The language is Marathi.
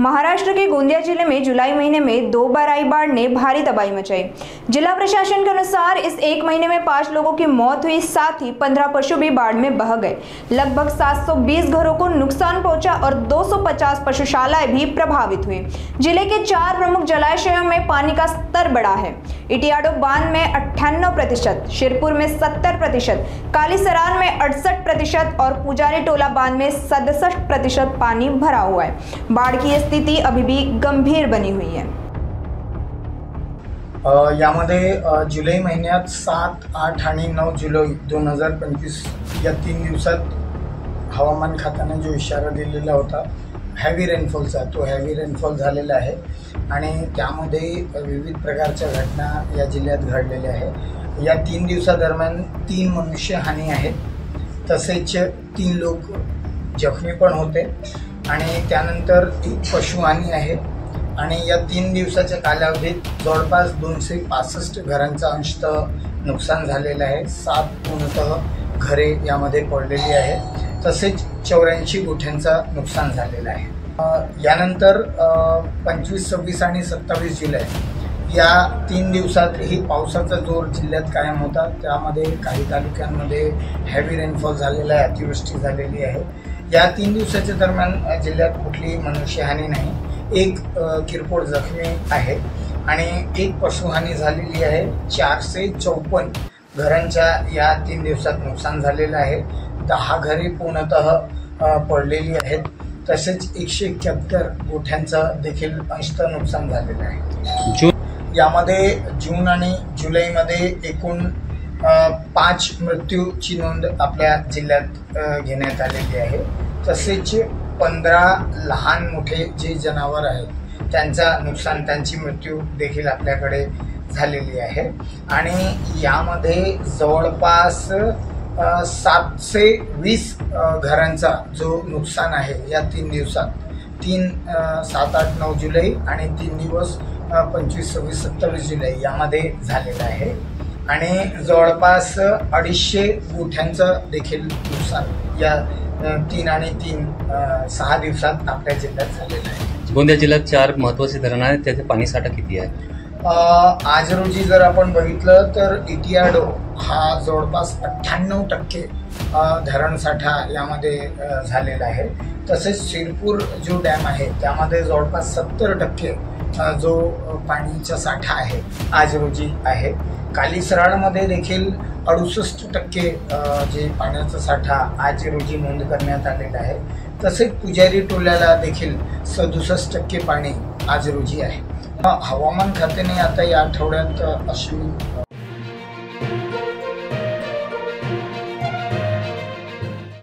महाराष्ट्र के गोंदिया जिले में जुलाई महीने में 2 बार आई बाढ़ ने भारी तबाही मचाई। जिला प्रशासन के अनुसार इस एक महीने में 5 लोगों की मौत हुई, साथ ही 15 पशु भी बाढ़ में बह गए। लगभग 720 घरों को नुकसान पहुंचा और 250 पशुशालाएं भी प्रभावित हुई। जिले के 4 प्रमुख जलाशयों में पानी का स्तर बढ़ा है। इटियाडो बांध में 98%, शिरपुर में 70%, कालीसरान में 68% और पुजारी टोला बांध में 67% पानी भरा हुआ है। बाढ़ की स्थिति अभी भी गंभीर बनी हुई है। यामध्ये जुलै महिन्यात 7, 8 आणि 9 जुलै 2025 या 3 दिवसात हवामान खात्याने जो इशारा दिलेला होता हेवी रेनफॉलचा, तो हेवी रेनफॉल झालेला आहे आणि त्यामध्ये विविध प्रकारच्या घटना या जिल्ह्यात घडलेल्या आहे। या 3 दिवसादरम्यान 3 मनुष्य हानी आहेत, तसेच 3 लोक जखमी पण होते आणि त्यानंतर 1 पशुहानी आहे आणि या 3 दिवसाच्या कालावधीत जवळपास 265 घरांचा अंशतः नुकसान झालेलं आहे। 7 पूर्णतः घरे यामध्ये पडलेली आहे, तसेच 84 गोठ्यांचा नुकसान झालेलं आहे। यानंतर 25, 26 आणि 27 जुलै या 3 दिवसातही पावसाचा जोर जिल्ह्यात कायम होता। त्यामध्ये काही तालुक्यांमध्ये हेवी रेनफॉल झालेला आहे, अतिवृष्टी झालेली आहे। या 3 दिवसाच्या दरम्यान जिल्ह्यात कुठलीही मनुष्यहानी नाही, 1 किरकोळ जखमी आहे आणि 1 पशुहानी झालेली आहे। 454 घरांच्या या 3 दिवसात नुकसान झालेलं आहे। 10 घरे पूर्णतः पडलेली आहेत, तसेच 171 गोठ्यांचं देखील अंशतः नुकसान झालेलं आहे। यामध्ये जून आणि जुलैमध्ये एकूण 5 मृत्यूची नोंद आपल्या जिल्ह्यात घेण्यात आलेली आहे। तसेच 15 लहान मोठे जे जनावर आहेत त्यांची मृत्यू देखील आपल्याकडे झालेली आहे आणि यामध्ये जवळपास 720 घरांचा जो नुकसान आहे या 3 दिवसात 7, 8, 9 जुलै आणि 3 दिवस 25, 26, 27 जुलै यामध्ये झालेला आहे आणि जवळपास 250 गोठ्यांचं देखील नुकसान या 3 आणि 6 दिवसात आपल्या जिल्ह्यात झालेलं आहे। गोंदिया जिल्ह्यात 4 महत्त्वाचे धरण आहेत, त्याचे पाणीसाठा किती आहे? आज रोजी जर आपण बघितलं तर इटियाडो हा जवळपास 98% धरणसाठा यामध्ये झालेला आहे। तसेच शिरपूर जो डॅम आहे त्यामध्ये जवळपास 70% जो पाणीचा साठा आहे आज रोजी आहे। कालीसरामध्ये देखील 68% जे पाण्याचा साठा आज रोजी नोंद करण्यात आलेला आहे। तसेच पुजारी टोल्याला देखील 67% पाणी आज रोजी आहे। हवामान खात्याने आता या आठवड्यात अशी